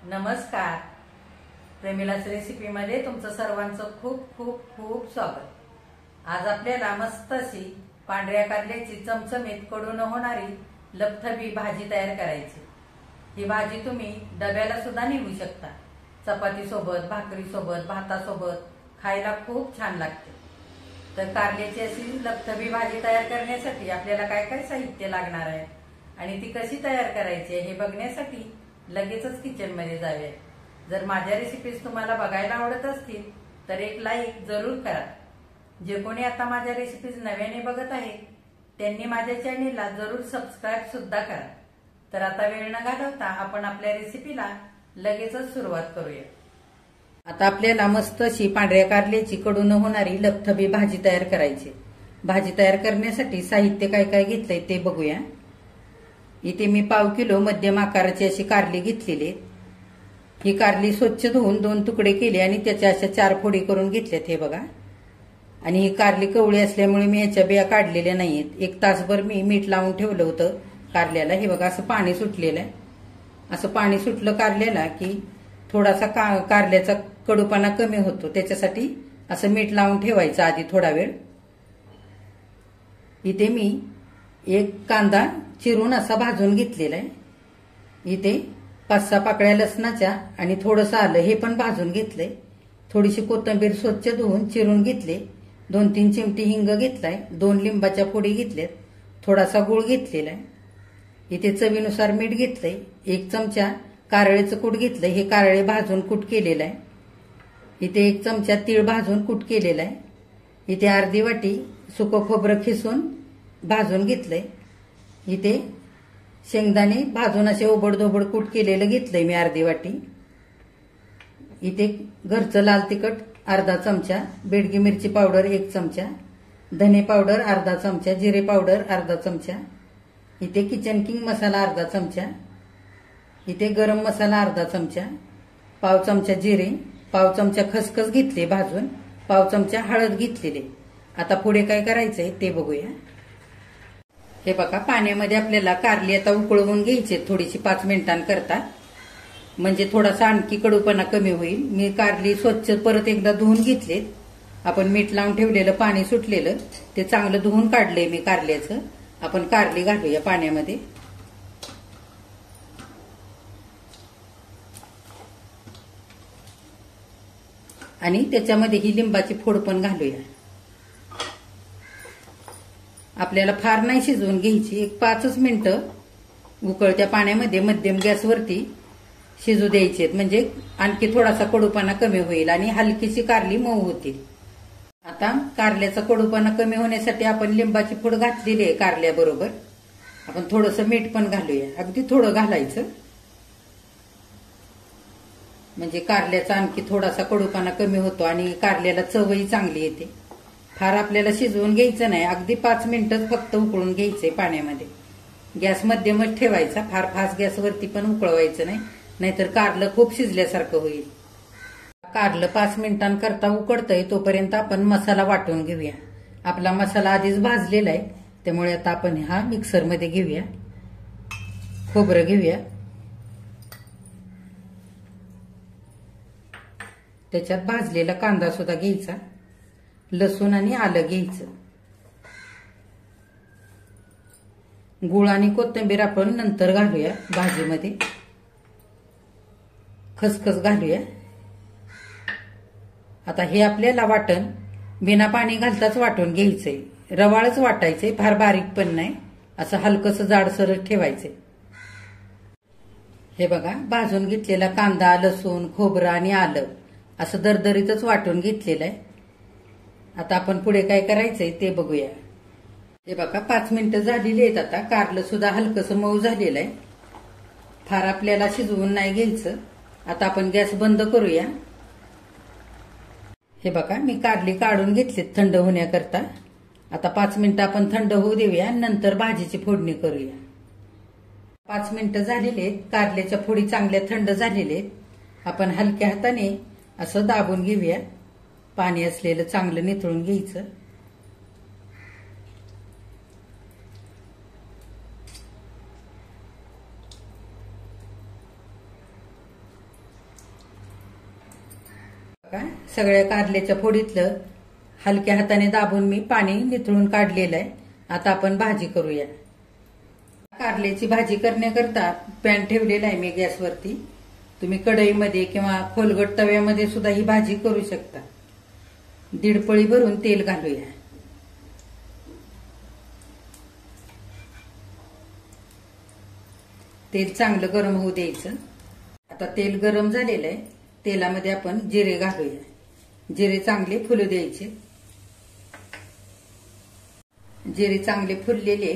नमस्कार. प्रेमिला's रेसिपीमध्ये तुमचं सर्वांचं खूप खूप खूप स्वागत. आज आपल्याला मस्त अशी पांढऱ्या कारल्याची चमचमीत कडून होणारी लपथबी भाजी तयार करायची. ही भाजी तुम्ही डब्याला सुद्धा नेऊ शकता. चपाती सोबत, भाकरी सोबत, भातासोबत खायला खूप छान लागते. तर कारल्याची अशी लपथबी भाजी तयार करण्यासाठी आपल्याला काय काय साहित्य लागणार आहे आणि ती कशी तयार करायची हे बघण्यासाठी लगेचच किचन मध्ये जाऊया. जर माझ्या रेसिपीज तुम्हाला बघायला आवडत असतील तर एक लाईक जरूर करा. जे कोणी आता माझ्या रेसिपीज नव्याने बघत आहे त्यांनी माझ्या चॅनेलला जरूर सबस्क्राईब सुद्धा करा. तर आता वेळ न घालवता आपण आपल्या रेसिपीला लगेचच सुरुवात करूया. आता आपल्याला मस्त अशी पांढऱ्या कारल्याची कडून होणारी लपथबी भाजी तयार करायची. भाजी तयार करण्यासाठी साहित्य काय काय घेतलंय ते बघूया. इथे मी 1/2 किलो मध्यम आकाराची अशी कारली घेतलेली. ही कारली स्वच्छ धुवून 2 तुकडे केले आणि त्याच्या अशा 4 फोडी करून घेतल्यात. हे बघा. आणि ही कारली कवळी असल्यामुळे मी याच्या बिया काढलेल्या नाहीयेत. 1 तासभर मी मीठ लावून ठेवलं होतं कारल्याला. हे बघा असं पाणी सुटलेलं आहे. असं पाणी सुटलं कारल्याला की थोडासा कारल्याचा कडूपणा कमी होतो. त्याच्यासाठी असं मीठ लावून ठेवायचं आधी थोडा वेळ. इथे मी 1 कांदा चिरून असा भाजून घेतलेला आहे. इथे 5-6 पाकळ्या लसणाच्या आणि थोडंसं आलं हे पण भाजून घेतलंय. थोडीशी कोथिंबीर स्वच्छ धुवून चिरून घेतले. 2-3 चिमटी हिंग घेतलाय. 2 लिंबाच्या फोडी घेतल्यात. थोडासा गूळ घेतलेला आहे. इथे चवीनुसार मीठ घेतलंय. 1 चमचा कारळेचं कूट घेतलंय. हे कारळे भाजून कूट केलेलं आहे. इथे 1 चमचा तीळ भाजून कूट केलेला आहे. इथे अर्धी वाटी सुकं खोबरं खिसून भाजून घेतलंय. इथे शेंगदाणे भाजून असे ओबडधोबड कूट केलेलं घेतलंय मी अर्धी वाटी. इथे घरचं लाल तिखट अर्धा चमचा, बेडगी मिरची पावडर 1 चमचा, धने पावडर अर्धा चमचा, जिरे पावडर अर्धा चमचा, इथे किचन किंग मसाला अर्धा चमचा, इथे गरम मसाला अर्धा चमचा, 1/2 चमचा जिरे, 1/2 चमचा खसखस घेतले भाजून, 1/2 चमचा हळद घेतलेले. आता पुढे काय करायचंय ते बघूया. हे बघा, पाण्यामध्ये आपल्याला कारली आता उकळवून घ्यायची थोडीशी 5 मिनिटांकरता, म्हणजे थोडासा आणखी कडूपणा कमी होईल. मी कारली स्वच्छ परत एकदा धुवून घेतले. आपण मीठ लावून ठेवलेलं पाणी सुटलेलं ते चांगलं धुवून काढलंय मी कारल्याचं. आपण कारली घालूया पाण्यामध्ये. आणि त्याच्यामध्ये ही लिंबाची फोड पण घालूया. आपल्याला फार नाही शिजवून घ्यायची. 1-5 मिनिटं उकळत्या पाण्यामध्ये मध्यम गॅसवरती शिजू द्यायचे, म्हणजे आणखी थोडासा कडूपणा कमी होईल आणि हलकीशी कारली मऊ होतील. आता कारल्याचा कडूपणा कमी होण्यासाठी आपण लिंबाची फोड घातलेली आहे कारल्याबरोबर. आपण थोडंसं मीठ पण घालूया. अगदी थोडं घालायचं, म्हणजे कारल्याचा आणखी थोडासा कडूपणा कमी होतो आणि कारल्याला चवही चांगली येते. फार आपल्याला शिजवून घ्यायचं नाही. अगदी 5 मिनिटच फक्त उकळून घ्यायचंय पाण्यामध्ये. गॅस मध्यमच ठेवायचा. फार फास्ट गॅसवरती पण उकळवायचं नाही, नाहीतर कारलं खूप शिजल्यासारखं होईल. कारलं 5 मिनिटांकरता उकडतंय तोपर्यंत आपण मसाला वाटून घेऊया. आपला मसाला आधीच भाजलेला आहे, त्यामुळे आता आपण हा मिक्सरमध्ये घेऊया. खोबरं घेऊया. त्याच्यात भाजलेला कांदा सुद्धा घ्यायचा. लसूण आणि आलं घ्यायचं. गूळ आणि कोथिंबीर आपण नंतर घालूया भाजीमध्ये. खसखस घालूया. आता हे आपल्याला वाटण बिना पाणी घालताच वाटून घ्यायचंय. रवाळच वाटायचंय, फार बारीक पण नाही. असं हलकसं जाडसर ठेवायचंय. हे बघा, भाजून घेतलेला कांदा, लसूण, खोबरं आणि आलं असं दरदरीतच वाटून घेतलेलं आहे. आता आपण पुढे काय करायचंय ते बघूया. हे बघा, 5 मिनिटं झालेली आहेत. आता कारलं सुद्धा हलकसं मऊ झालेलं आहे. फार आपल्याला शिजवून नाही घ्यायचं. आता आपण गॅस बंद करूया. हे बघा, मी कारली काढून घेतली थंड होण्याकरता. आता 5 मिनिटं आपण थंड होऊ देऊया, नंतर भाजीची फोडणी करूया. 5 मिनिटं झालेली आहेत. कारल्याच्या फोडी चांगल्या थंड झालेल्या आहेत. आपण हलक्या हाताने असं दाबून घेऊया. पाणी असलेलं चांगलं निथळून घ्यायचं. काय सगळ्या कारल्याच्या फोडीतलं हलक्या हाताने दाबून मी पाणी निथळून काढलेलं आहे. आता आपण भाजी करूया. कारल्याची भाजी करण्याकरता पॅन ठेवलेला आहे मी गॅसवरती. तुम्ही कढईमध्ये किंवा खोलगट तव्यामध्ये सुद्धा ही भाजी करू शकता. दीड पळी भरून तेल घालूया. तेल चांगलं गरम होऊ द्यायचं. आता तेल गरम झालेलं आहे. तेलामध्ये आपण जिरे घालूया. जिरे चांगले फुलू द्यायचे. जिरे चांगले फुललेले.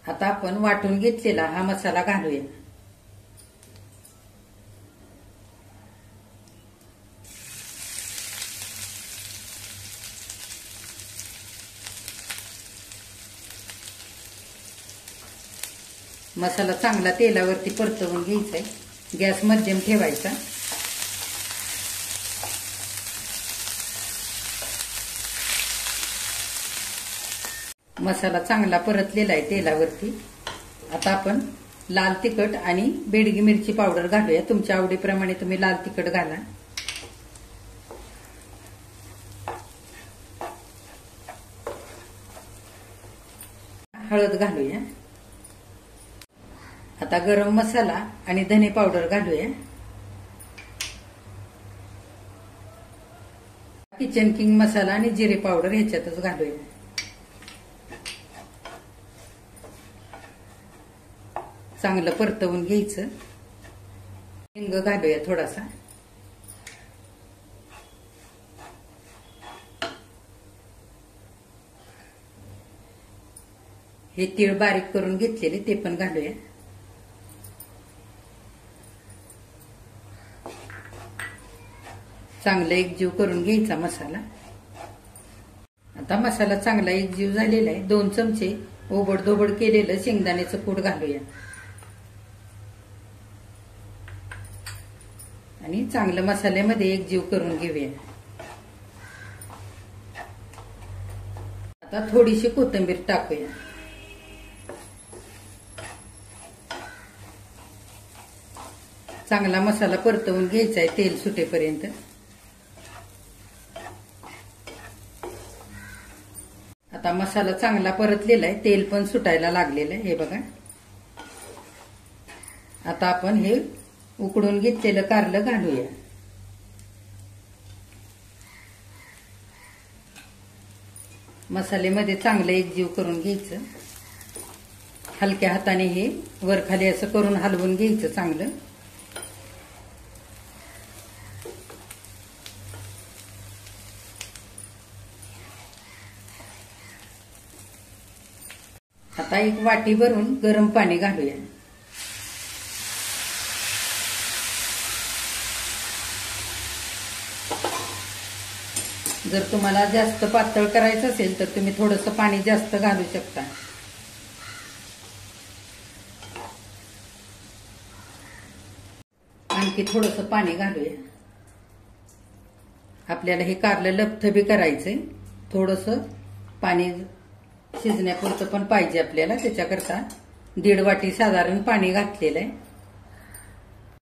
आता आपण वाटून घेतलेला हा मसाला घालूया. मसाला चांगला तेलावरती परतवून घ्यायचा आहे. गॅस मध्यम ठेवायचा. मसाला चांगला परतलेला आहे तेलावरती. आता आपण लाल तिखट आणि बेडगी मिरची पावडर घालूया. तुमच्या आवडीप्रमाणे तुम्ही लाल तिखट घाला. हळद घालूया. आता गरम मसाला आणि धने पावडर घालूया. किचन किंग मसाला आणि जिरे पावडर ह्याच्यातच घालूया. चांगलं परतवून घ्यायचं. हिंग घालूया थोडासा. हे तीळ बारीक करून घेतलेले ते पण घालूया. चांगलं एकजीव करून घ्यायचा मसाला. आता मसाला चांगला एकजीव झालेला आहे. 2 चमचे ओबडधोबड केलेलं शेंगदाण्याचं कूट घालूया आणि चांगलं मसाल्यामध्ये एकजीव करून घेऊया. आता थोडीशी कोथिंबीर टाकूया. चांगला मसाला परतवून घ्यायचा आहे तेल सुटेपर्यंत. आता मसाला चांगला परतलेला आहे. तेल पण सुटायला लागलेलं आहे. हे बघा. आता आपण हे उकडून घेतलेलं कारलं घालूया. मसाल्यामध्ये चांगलं एकजीव करून घ्यायचं. हलक्या हाताने हे वरखाली असं करून हलवून घ्यायचं चांगलं. आता एक वाटी भरून गरम पाणी घालूया. जर तुम्हाला जास्त पातळ करायचं असेल तर तुम्ही थोडंसं पाणी जास्त घालू शकता. आणखी थोडंसं पाणी घालूया. आपल्याला हे कारलं लपथबी करायचंय. थोडंसं पाणी शिजण्यापुरतं पण पाहिजे आपल्याला. त्याच्याकरता 1.5 वाटी साधारण पाणी घातलेलं आहे.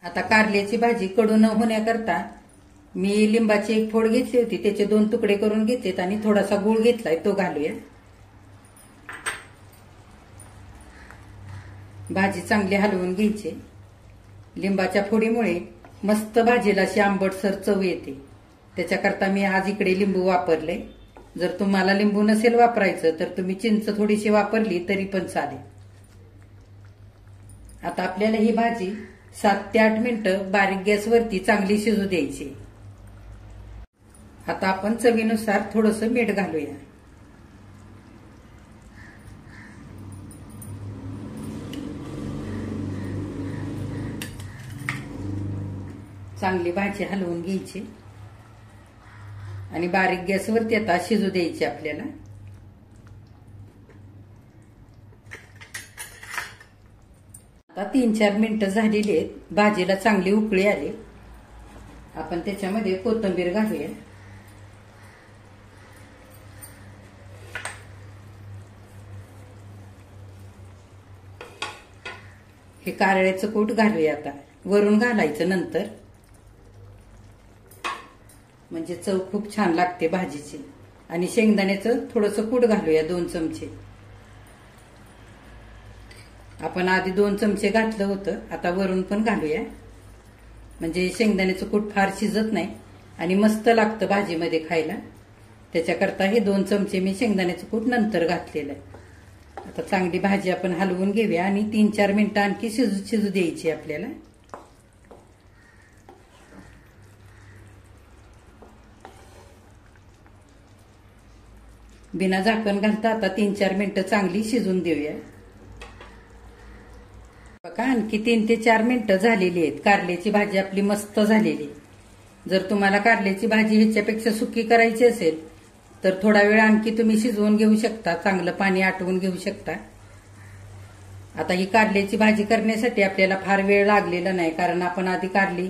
आता कारल्याची भाजी कडू न होण्याकरता मी लिंबाची एक फोड घेतली होती. त्याचे 2 तुकडे करून घेतलेत आणि थोडासा गूळ घेतलाय तो घालूया. भाजी चांगली हलवून घ्यायची. लिंबाच्या फोडीमुळे मस्त भाजीला अशी आंबटसर चव येते. त्याच्याकरता मी आज इकडे लिंबू वापरले. जर तुम्हाला लिंबू नसेल वापरायचं तर तुम्ही चिंच थोडीशी वापरली तरी पण चालेल. आता आपल्याला ही भाजी 7 ते 8 मिनिटं बारीक गॅसवरती चांगली शिजू द्यायची. आता आपण चवीनुसार थोडंसं मीठ घालूया. चांगली भाजी हलवून घ्यायची आणि बारीक गॅसवरती आता शिजू द्यायची आपल्याला. आता 3-4 मिनिटं झालेली आहेत. भाजीला चांगली उकळी आली. आपण त्याच्यामध्ये कोथिंबीर घालूया. हे कारळ्याचं कूट घालूया. आता वरून घालायचं नंतर. म्हणजे चव खूप छान लागते भाजीची. आणि शेंगदाण्याचं थोडंसं कूट घालूया 2 चमचे. आपण आधी 2 चमचे घातलं होतं, आता वरून पण घालूया. म्हणजे शेंगदाण्याचं कूट फार शिजत नाही आणि मस्त लागतं भाजीमध्ये खायला. त्याच्याकरता हे 2 चमचे मी शेंगदाण्याचं कूट नंतर घातलेलं आहे. आता चांगली भाजी आपण हलवून घेऊया आणि 3-4 मिनिटं आणखी शिजू द्यायची आपल्याला. बिना झाकण घालता आता 3-4 मिनिटं चांगली शिजून देऊया. बघा आणखी 3 ते 4 मिनिटं झालेली आहेत. कारल्याची भाजी आपली मस्त झालेली. जर तुम्हाला कारल्याची भाजी ह्याच्यापेक्षा सुकी करायची असेल तर थोडा वेळ आणखी तुम्ही शिजवून घेऊ शकता, चांगलं पाणी आटवून घेऊ शकता. आता ही कारल्याची भाजी करण्यासाठी आपल्याला फार वेळ लागलेला नाही, कारण आपण आधी कारली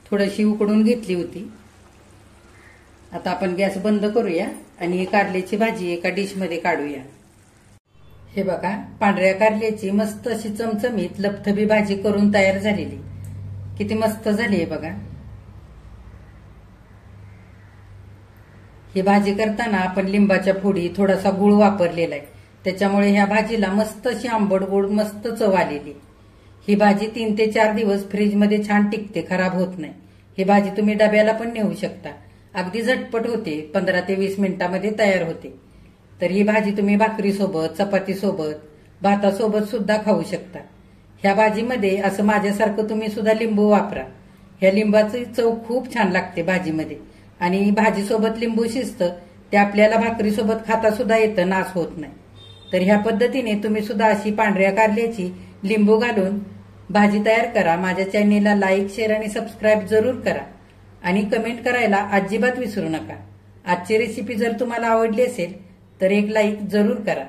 थोडीशी उकडून घेतली होती. आता आपण गॅस बंद करूया आणि ही कारल्याची भाजी एका डिशमध्ये काढूया. हे बघा, पांढऱ्या कारल्याची मस्त अशी चमचमीत लपथबी भाजी करून तयार झालेली. किती मस्त झाली आहे बघा. ही भाजी करताना आपण लिंबाच्या फोडी, थोडासा गुळ वापरलेला आहे. त्याच्यामुळे ह्या भाजीला मस्त अशी आंबट गोड मस्त चव आलेली. ही भाजी 3 ते 4 दिवस फ्रीजमध्ये छान टिकते, खराब होत नाही. ही भाजी तुम्ही डब्याला पण नेऊ शकता. अगदी झटपट होते, 15 ते 20 मिनिटांमध्ये तयार होते. तर ही भाजी तुम्ही भाकरीसोबत, चपातीसोबत, भातासोबत सुद्धा खाऊ शकता. ह्या भाजीमध्ये असं माझ्यासारखं तुम्ही सुद्धा लिंबू वापरा. ह्या लिंबाची चव खूप छान लागते भाजीमध्ये. आणि भाजीसोबत लिंबू शिजतं, ते आपल्याला भाकरीसोबत खाता सुद्धा येतं, नास होत नाही. तर ह्या पद्धतीने तुम्ही सुद्धा अशी पांढऱ्या कारल्याची लिंबू घालून भाजी तयार करा. माझ्या चॅनेलला लाईक, शेअर आणि सबस्क्राईब जरूर करा आणि कमेंट करायला अजिबात विसरू नका. आजची रेसिपी जर तुम्हाला आवडली असेल तर एक लाईक जरूर करा.